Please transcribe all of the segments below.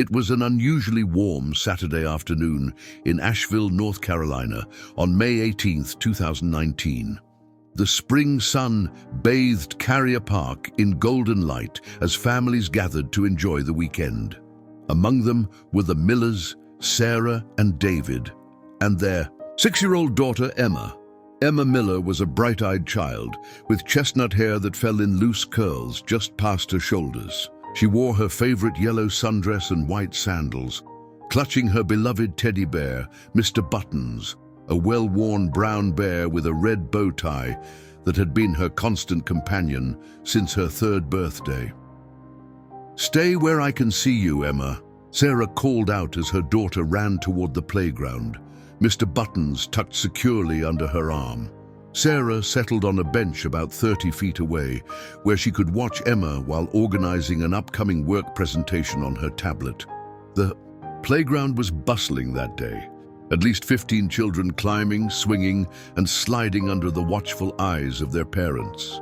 It was an unusually warm Saturday afternoon in Asheville, North Carolina, on May 18, 2019. The spring sun bathed Carrier Park in golden light as families gathered to enjoy the weekend. Among them were the Millers, Sarah and David, and their 6-year-old daughter, Emma. Emma Miller was a bright-eyed child with chestnut hair that fell in loose curls just past her shoulders. She wore her favorite yellow sundress and white sandals, clutching her beloved teddy bear, Mr. Buttons, a well-worn brown bear with a red bow tie that had been her constant companion since her 3rd birthday. "Stay where I can see you, Emma," Sarah called out as her daughter ran toward the playground, Mr. Buttons tucked securely under her arm. Sarah settled on a bench about 30 feet away, where she could watch Emma while organizing an upcoming work presentation on her tablet. The playground was bustling that day, at least 15 children climbing, swinging, and sliding under the watchful eyes of their parents.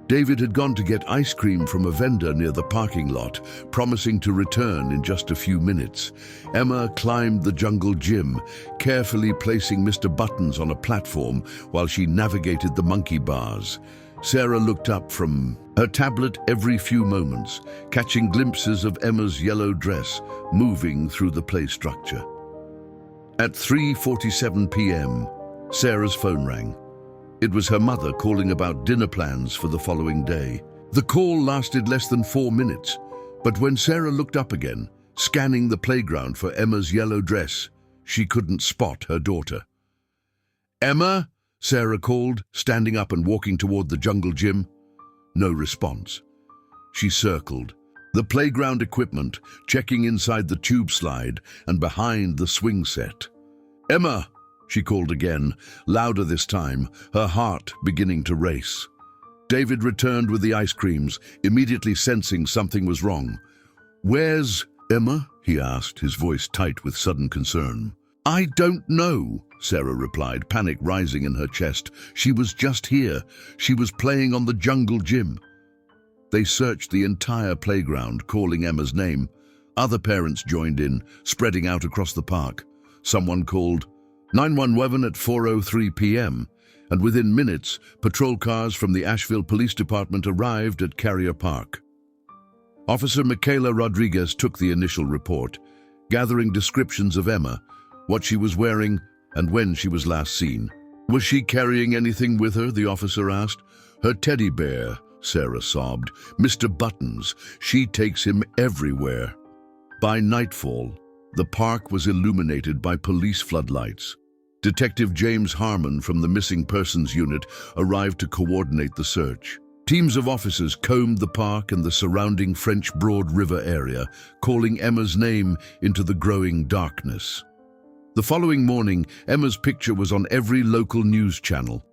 David had gone to get ice cream from a vendor near the parking lot, promising to return in just a few minutes. Emma climbed the jungle gym, carefully placing Mr. Buttons on a platform while she navigated the monkey bars. Sarah looked up from her tablet every few moments, catching glimpses of Emma's yellow dress moving through the play structure. At 3:47 p.m., Sarah's phone rang. It was her mother calling about dinner plans for the following day. The call lasted less than 4 minutes, but when Sarah looked up again, scanning the playground for Emma's yellow dress, she couldn't spot her daughter. "Emma?" Sarah called, standing up and walking toward the jungle gym. No response. She circled the playground equipment, checking inside the tube slide and behind the swing set. "Emma!" she called again, louder this time, her heart beginning to race. David returned with the ice creams, immediately sensing something was wrong. "Where's Emma?" he asked, his voice tight with sudden concern. "I don't know," Sarah replied, panic rising in her chest. "She was just here. She was playing on the jungle gym." They searched the entire playground, calling Emma's name. Other parents joined in, spreading out across the park. Someone called 911 at 4:03 p.m., and within minutes, patrol cars from the Asheville Police Department arrived at Carrier Park. Officer Michaela Rodriguez took the initial report, gathering descriptions of Emma, what she was wearing, and when she was last seen. "Was she carrying anything with her?" the officer asked. "Her teddy bear," Sarah sobbed. "Mr. Buttons. She takes him everywhere." By nightfall, the park was illuminated by police floodlights. Detective James Harmon from the Missing Persons Unit arrived to coordinate the search. Teams of officers combed the park and the surrounding French Broad River area, calling Emma's name into the growing darkness. The following morning, Emma's picture was on every local news channel.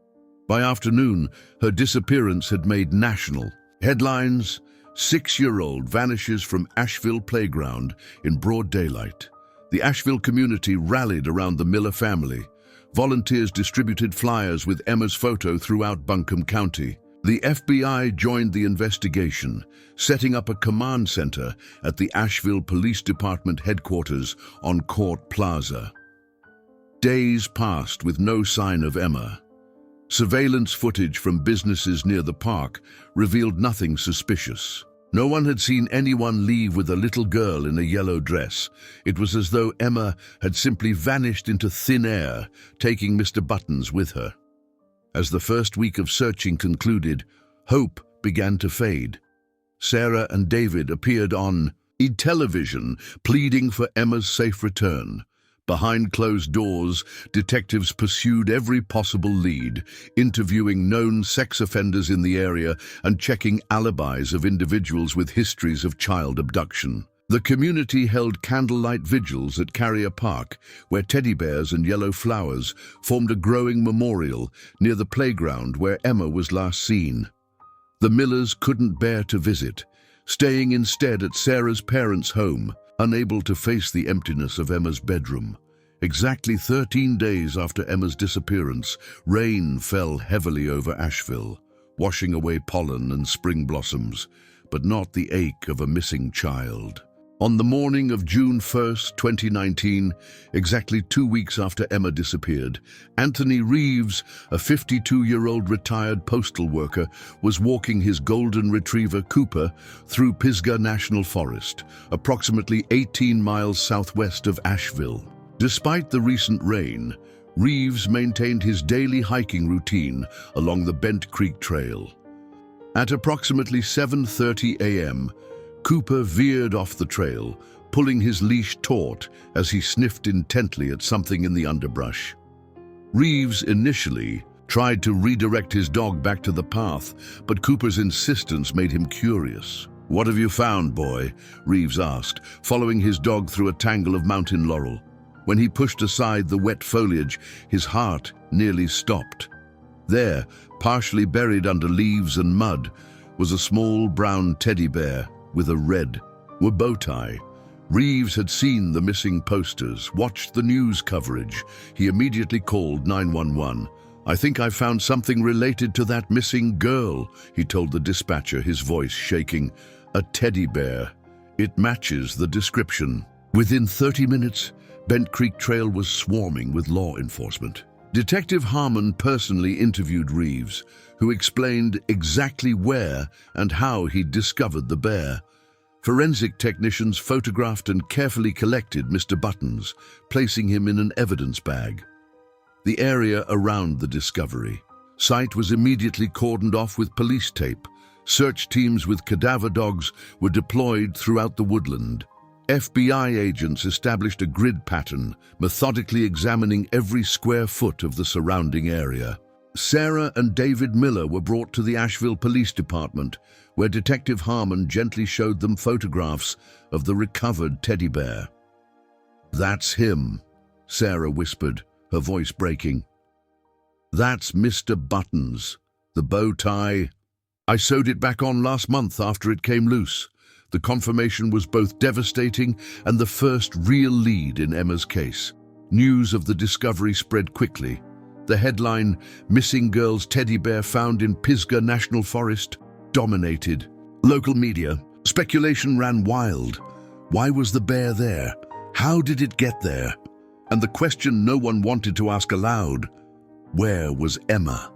By afternoon, her disappearance had made national headlines. 6-year-old vanishes from Asheville playground in broad daylight. The Asheville community rallied around the Miller family. Volunteers distributed flyers with Emma's photo throughout Buncombe County. The FBI joined the investigation, setting up a command center at the Asheville Police Department headquarters on Court Plaza. Days passed with no sign of Emma. Surveillance footage from businesses near the park revealed nothing suspicious. No one had seen anyone leave with a little girl in a yellow dress. It was as though Emma had simply vanished into thin air, taking Mr. Buttons with her. As the first week of searching concluded, hope began to fade. Sarah and David appeared on television, pleading for Emma's safe return. Behind closed doors, detectives pursued every possible lead, interviewing known sex offenders in the area and checking alibis of individuals with histories of child abduction. The community held candlelight vigils at Carrier Park, where teddy bears and yellow flowers formed a growing memorial near the playground where Emma was last seen. The Millers couldn't bear to visit, staying instead at Sarah's parents' home, unable to face the emptiness of Emma's bedroom. Exactly 13 days after Emma's disappearance, rain fell heavily over Asheville, washing away pollen and spring blossoms, but not the ache of a missing child. On the morning of June 1st, 2019, exactly 2 weeks after Emma disappeared, Anthony Reeves, a 52-year-old retired postal worker, was walking his golden retriever Cooper through Pisgah National Forest, approximately 18 miles southwest of Asheville. Despite the recent rain, Reeves maintained his daily hiking routine along the Bent Creek Trail. At approximately 7:30 a.m., Cooper veered off the trail, pulling his leash taut as he sniffed intently at something in the underbrush. Reeves initially tried to redirect his dog back to the path, but Cooper's insistence made him curious. "What have you found, boy?" Reeves asked, following his dog through a tangle of mountain laurel. When he pushed aside the wet foliage, his heart nearly stopped. There, partially buried under leaves and mud, was a small brown teddy bear with a red bow tie. Reeves had seen the missing posters, watched the news coverage. He immediately called 911. "I think I found something related to that missing girl," he told the dispatcher, his voice shaking. "A teddy bear. It matches the description." Within 30 minutes, Bent Creek Trail was swarming with law enforcement. Detective Harmon personally interviewed Reeves, who explained exactly where and how he'd discovered the bear. Forensic technicians photographed and carefully collected Mr. Buttons, placing him in an evidence bag. The area around the discovery site was immediately cordoned off with police tape. Search teams with cadaver dogs were deployed throughout the woodland. FBI agents established a grid pattern, methodically examining every square foot of the surrounding area. Sarah and David Miller were brought to the Asheville Police Department, where Detective Harmon gently showed them photographs of the recovered teddy bear. "That's him," Sarah whispered, her voice breaking. "That's Mr. Buttons. The bow tie. I sewed it back on last month after it came loose." The confirmation was both devastating and the first real lead in Emma's case. News of the discovery spread quickly. The headline, "Missing Girl's Teddy Bear Found in Pisgah National Forest," dominated local media. Speculation ran wild. Why was the bear there? How did it get there? And the question no one wanted to ask aloud, where was Emma?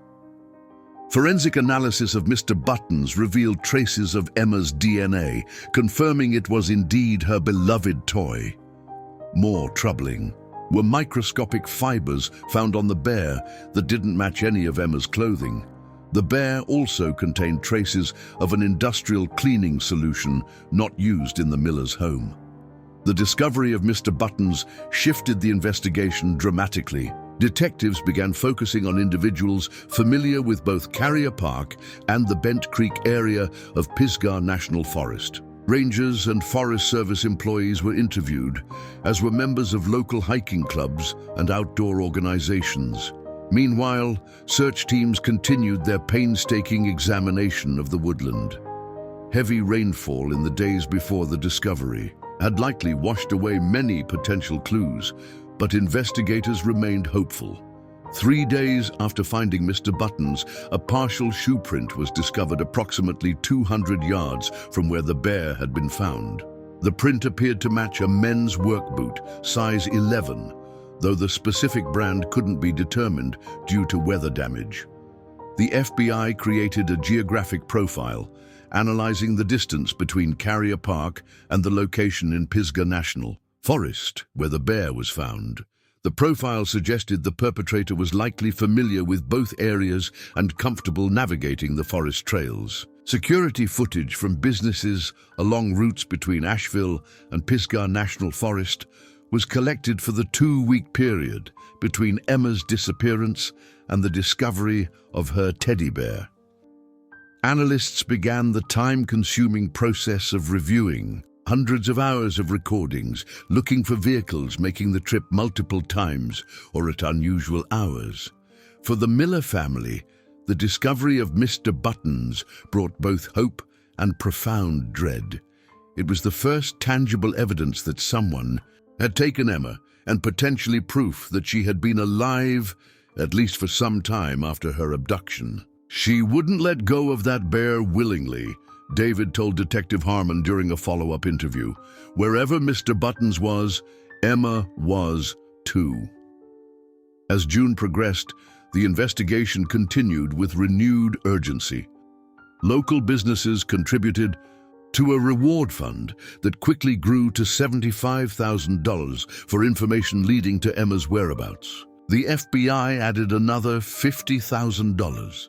Forensic analysis of Mr. Buttons revealed traces of Emma's DNA, confirming it was indeed her beloved toy. More troubling were microscopic fibers found on the bear that didn't match any of Emma's clothing. The bear also contained traces of an industrial cleaning solution not used in the Miller's home. The discovery of Mr. Buttons shifted the investigation dramatically. Detectives began focusing on individuals familiar with both Carrier Park and the Bent Creek area of Pisgah National Forest. Rangers and Forest Service employees were interviewed, as were members of local hiking clubs and outdoor organizations. Meanwhile, search teams continued their painstaking examination of the woodland. Heavy rainfall in the days before the discovery had likely washed away many potential clues, but investigators remained hopeful. 3 days after finding Mr. Buttons, a partial shoe print was discovered approximately 200 yards from where the bear had been found. The print appeared to match a men's work boot, size 11, though the specific brand couldn't be determined due to weather damage. The FBI created a geographic profile, analyzing the distance between Carrier Park and the location in Pisgah National Forest, where the bear was found. The profile suggested the perpetrator was likely familiar with both areas and comfortable navigating the forest trails. Security footage from businesses along routes between Asheville and Pisgah National Forest was collected for the 2-week period between Emma's disappearance and the discovery of her teddy bear. Analysts began the time-consuming process of reviewing hundreds of hours of recordings, looking for vehicles making the trip multiple times or at unusual hours. For the Miller family, the discovery of Mr. Buttons brought both hope and profound dread. It was the first tangible evidence that someone had taken Emma, and potentially proof that she had been alive, at least for some time after her abduction. "She wouldn't let go of that bear willingly," David told Detective Harmon during a follow-up interview. Wherever Mr. Buttons was, Emma was too. As June progressed, the investigation continued with renewed urgency. Local businesses contributed to a reward fund that quickly grew to $75,000 for information leading to Emma's whereabouts. The FBI added another $50,000.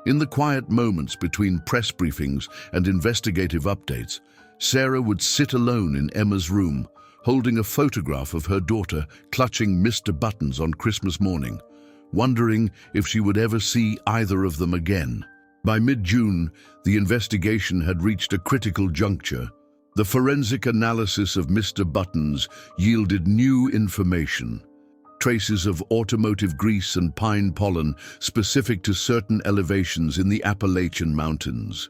In the quiet moments between press briefings and investigative updates, Sarah would sit alone in Emma's room, holding a photograph of her daughter clutching Mr. Buttons on Christmas morning, wondering if she would ever see either of them again. By mid-June, the investigation had reached a critical juncture. The forensic analysis of Mr. Buttons yielded new information. Traces of automotive grease and pine pollen specific to certain elevations in the Appalachian Mountains.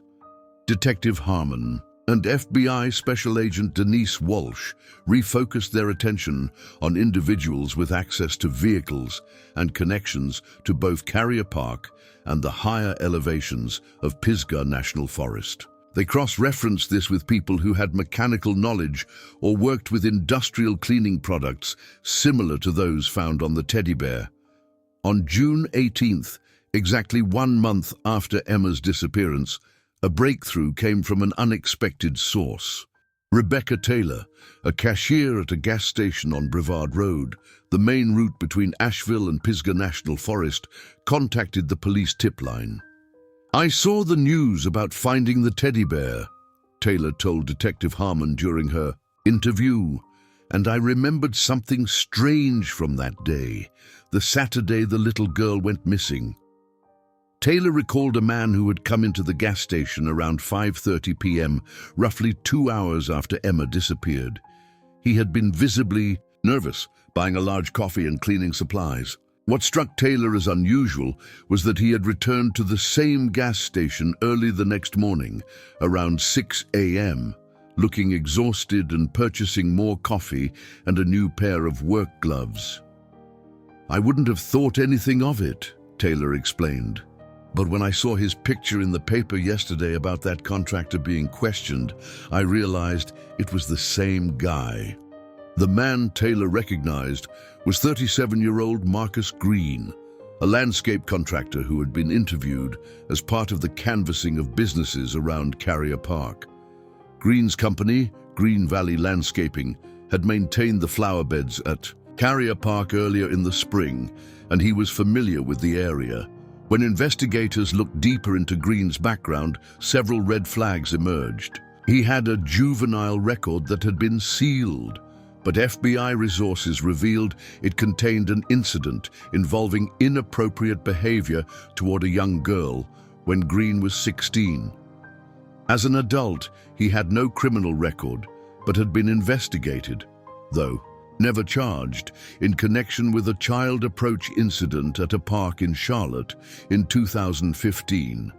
Detective Harmon and FBI Special Agent Denise Walsh refocused their attention on individuals with access to vehicles and connections to both Carrier Park and the higher elevations of Pisgah National Forest. They cross-referenced this with people who had mechanical knowledge or worked with industrial cleaning products similar to those found on the teddy bear. On June 18th, exactly 1 month after Emma's disappearance, a breakthrough came from an unexpected source. Rebecca Taylor, a cashier at a gas station on Brevard Road, the main route between Asheville and Pisgah National Forest, contacted the police tip line. "I saw the news about finding the teddy bear," Taylor told Detective Harmon during her interview, "and I remembered something strange from that day, the Saturday the little girl went missing." Taylor recalled a man who had come into the gas station around 5:30 p.m., roughly 2 hours after Emma disappeared. He had been visibly nervous, buying a large coffee and cleaning supplies. What struck Taylor as unusual was that he had returned to the same gas station early the next morning, around 6 a.m., looking exhausted and purchasing more coffee and a new pair of work gloves. "I wouldn't have thought anything of it," Taylor explained. "But when I saw his picture in the paper yesterday about that contractor being questioned, I realized it was the same guy." The man Taylor recognized was 37-year-old Marcus Green, a landscape contractor who had been interviewed as part of the canvassing of businesses around Carrier Park. Green's company, Green Valley Landscaping, had maintained the flower beds at Carrier Park earlier in the spring, and he was familiar with the area. When investigators looked deeper into Green's background, several red flags emerged. He had a juvenile record that had been sealed, but FBI resources revealed it contained an incident involving inappropriate behavior toward a young girl when Green was 16. As an adult, he had no criminal record, but had been investigated, though never charged, in connection with a child approach incident at a park in Charlotte in 2015.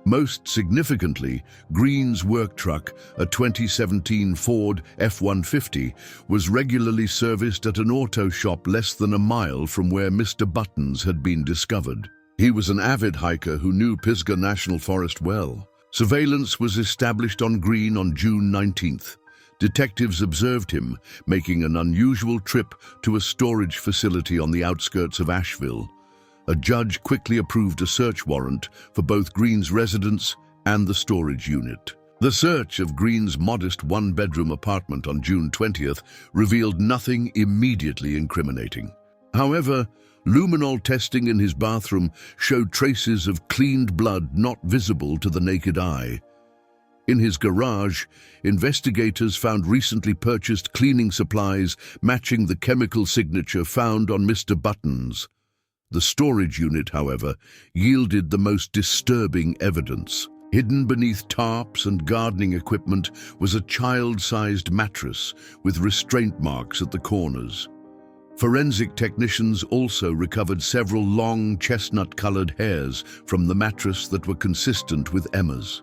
Most significantly, Green's work truck, a 2017 Ford F-150, was regularly serviced at an auto shop less than a mile from where Mr. Buttons had been discovered. He was an avid hiker who knew Pisgah National Forest well. Surveillance was established on Green on June 19th. Detectives observed him making an unusual trip to a storage facility on the outskirts of Asheville. A judge quickly approved a search warrant for both Green's residence and the storage unit. The search of Green's modest one-bedroom apartment on June 20th revealed nothing immediately incriminating. However, luminol testing in his bathroom showed traces of cleaned blood not visible to the naked eye. In his garage, investigators found recently purchased cleaning supplies matching the chemical signature found on Mr. Buttons. The storage unit, however, yielded the most disturbing evidence. Hidden beneath tarps and gardening equipment was a child-sized mattress with restraint marks at the corners. Forensic technicians also recovered several long chestnut-colored hairs from the mattress that were consistent with Emma's.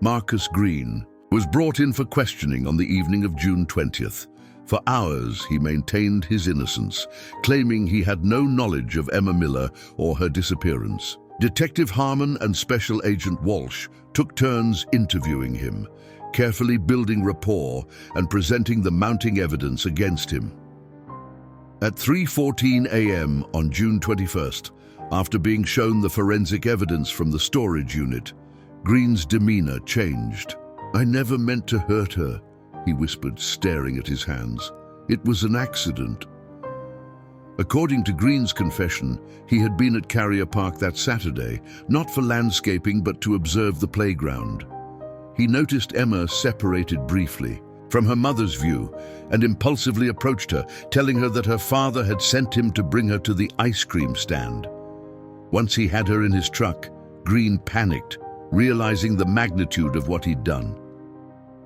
Marcus Green was brought in for questioning on the evening of June 20th. For hours, he maintained his innocence, claiming he had no knowledge of Emma Miller or her disappearance. Detective Harmon and Special Agent Walsh took turns interviewing him, carefully building rapport and presenting the mounting evidence against him. At 3:14 a.m. on June 21st, after being shown the forensic evidence from the storage unit, Green's demeanor changed. "I never meant to hurt her," he whispered, staring at his hands. "It was an accident." According to Green's confession, he had been at Carrier Park that Saturday, not for landscaping but to observe the playground. He noticed Emma separated briefly from her mother's view and impulsively approached her, telling her that her father had sent him to bring her to the ice cream stand. Once he had her in his truck, Green panicked, realizing the magnitude of what he'd done.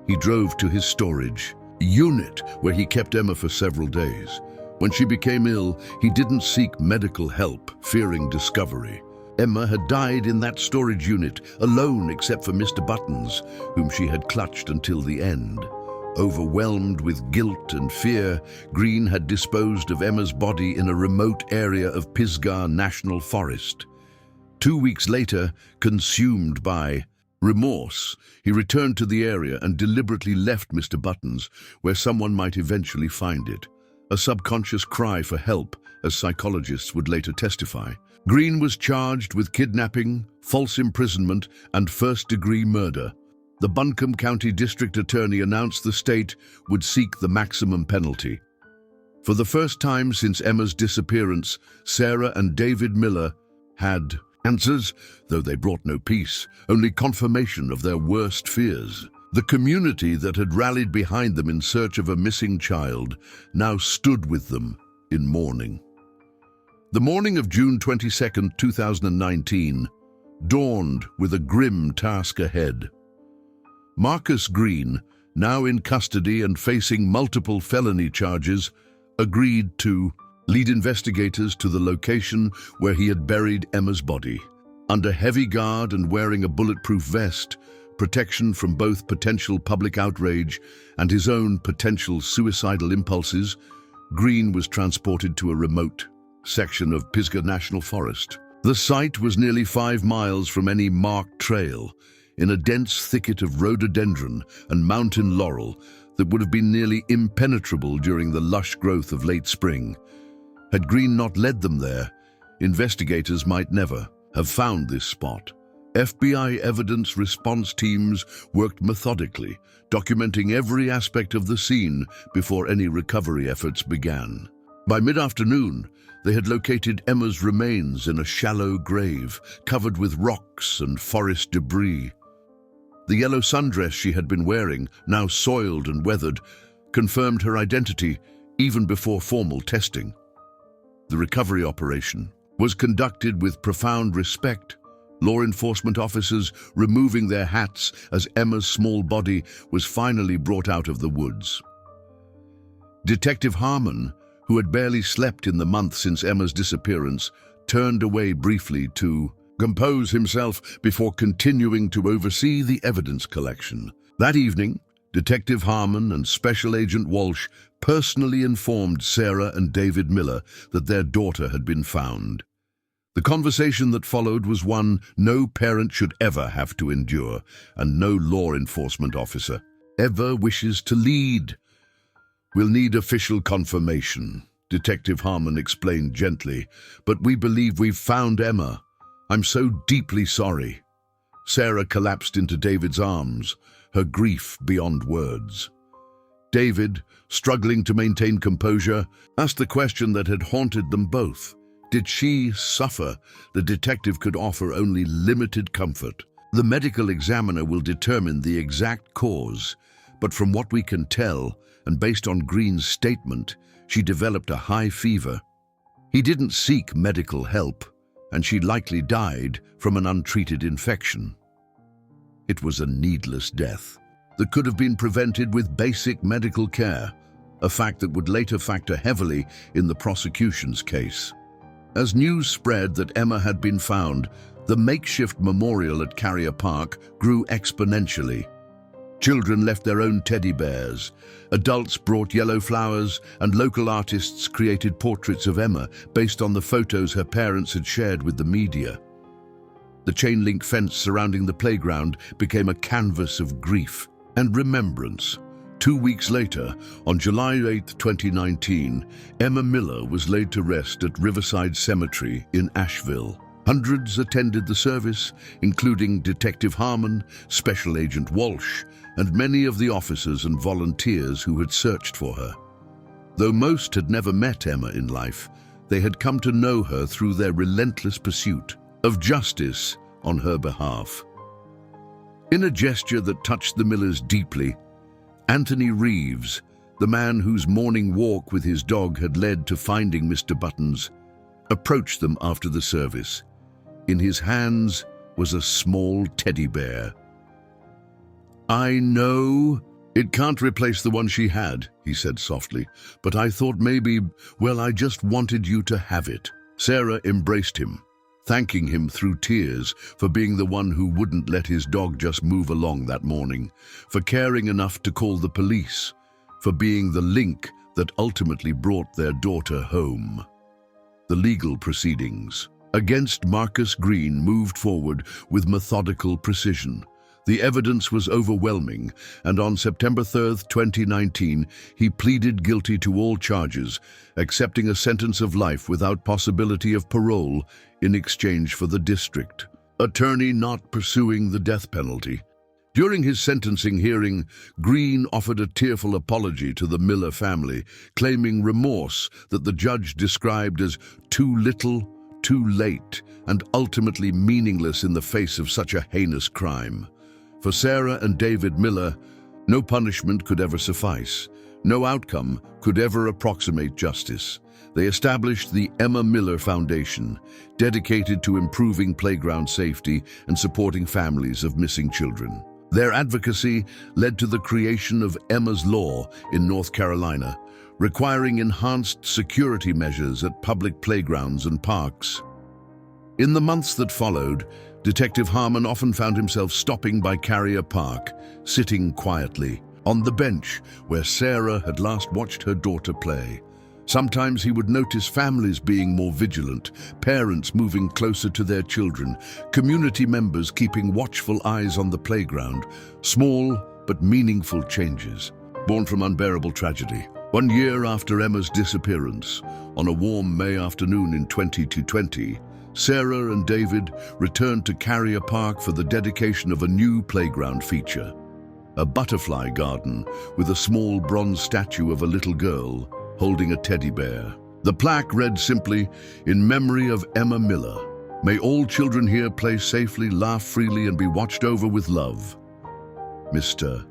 He drove to his storage unit, where he kept Emma for several days. When she became ill, he didn't seek medical help, fearing discovery. Emma had died in that storage unit, alone except for Mr. Buttons, whom she had clutched until the end. Overwhelmed with guilt and fear, Green had disposed of Emma's body in a remote area of Pisgah National Forest. 2 weeks later, consumed by remorse, he returned to the area and deliberately left Mr. Buttons, where someone might eventually find it. A subconscious cry for help, as psychologists would later testify. Green was charged with kidnapping, false imprisonment, and first-degree murder. The Buncombe County District Attorney announced the state would seek the maximum penalty. For the first time since Emma's disappearance, Sarah and David Miller had answers, though they brought no peace, only confirmation of their worst fears. The community that had rallied behind them in search of a missing child now stood with them in mourning. The morning of June 22, 2019, dawned with a grim task ahead. Marcus Green, now in custody and facing multiple felony charges, agreed to lead investigators to the location where he had buried Emma's body. Under heavy guard and wearing a bulletproof vest, protection from both potential public outrage and his own potential suicidal impulses, Green was transported to a remote section of Pisgah National Forest. The site was nearly 5 miles from any marked trail, in a dense thicket of rhododendron and mountain laurel that would have been nearly impenetrable during the lush growth of late spring. Had Green not led them there, investigators might never have found this spot. FBI evidence response teams worked methodically, documenting every aspect of the scene before any recovery efforts began. By mid-afternoon, they had located Emma's remains in a shallow grave covered with rocks and forest debris. The yellow sundress she had been wearing, now soiled and weathered, confirmed her identity even before formal testing. The recovery operation was conducted with profound respect, law enforcement officers removing their hats as Emma's small body was finally brought out of the woods. Detective Harmon, who had barely slept in the month since Emma's disappearance, turned away briefly to compose himself before continuing to oversee the evidence collection. That evening, Detective Harmon and Special Agent Walsh personally informed Sarah and David Miller that their daughter had been found. The conversation that followed was one no parent should ever have to endure, and no law enforcement officer ever wishes to lead. "We'll need official confirmation," Detective Harmon explained gently, "but we believe we've found Emma. I'm so deeply sorry." Sarah collapsed into David's arms, her grief beyond words. David, struggling to maintain composure, asked the question that had haunted them both. Did she suffer? The detective could offer only limited comfort. "The medical examiner will determine the exact cause, but from what we can tell, and based on Green's statement, she developed a high fever. He didn't seek medical help, and she likely died from an untreated infection. It was a needless death that could have been prevented with basic medical care, a fact that would later factor heavily in the prosecution's case." As news spread that Emma had been found, the makeshift memorial at Carrier Park grew exponentially. Children left their own teddy bears, adults brought yellow flowers, and local artists created portraits of Emma based on the photos her parents had shared with the media. The chain-link fence surrounding the playground became a canvas of grief and remembrance. 2 weeks later, on July 8, 2019, Emma Miller was laid to rest at Riverside Cemetery in Asheville. Hundreds attended the service, including Detective Harmon, Special Agent Walsh, and many of the officers and volunteers who had searched for her. Though most had never met Emma in life, they had come to know her through their relentless pursuit of justice on her behalf. In a gesture that touched the Millers deeply, Anthony Reeves, the man whose morning walk with his dog had led to finding Mr. Buttons, approached them after the service. In his hands was a small teddy bear. "I know it can't replace the one she had," he said softly, "but I thought maybe, well, I just wanted you to have it." Sarah embraced him, thanking him through tears for being the one who wouldn't let his dog just move along that morning, for caring enough to call the police, for being the link that ultimately brought their daughter home. The legal proceedings against Marcus Green moved forward with methodical precision. The evidence was overwhelming, and on September 3, 2019, he pleaded guilty to all charges, accepting a sentence of life without possibility of parole in exchange for the district attorney not pursuing the death penalty. During his sentencing hearing, Green offered a tearful apology to the Miller family, claiming remorse that the judge described as too little, too late, and ultimately meaningless in the face of such a heinous crime. For Sarah and David Miller, no punishment could ever suffice. No outcome could ever approximate justice. They established the Emma Miller Foundation, dedicated to improving playground safety and supporting families of missing children. Their advocacy led to the creation of Emma's Law in North Carolina, requiring enhanced security measures at public playgrounds and parks. In the months that followed, Detective Harmon often found himself stopping by Carrier Park, sitting quietly on the bench where Sarah had last watched her daughter play. Sometimes he would notice families being more vigilant, parents moving closer to their children, community members keeping watchful eyes on the playground, small but meaningful changes, born from unbearable tragedy. 1 year after Emma's disappearance, on a warm May afternoon in 2020, Sarah and David returned to Carrier Park for the dedication of a new playground feature, a butterfly garden with a small bronze statue of a little girl holding a teddy bear. The plaque read simply, "In memory of Emma Miller. May all children here play safely, laugh freely, and be watched over with love. Mr.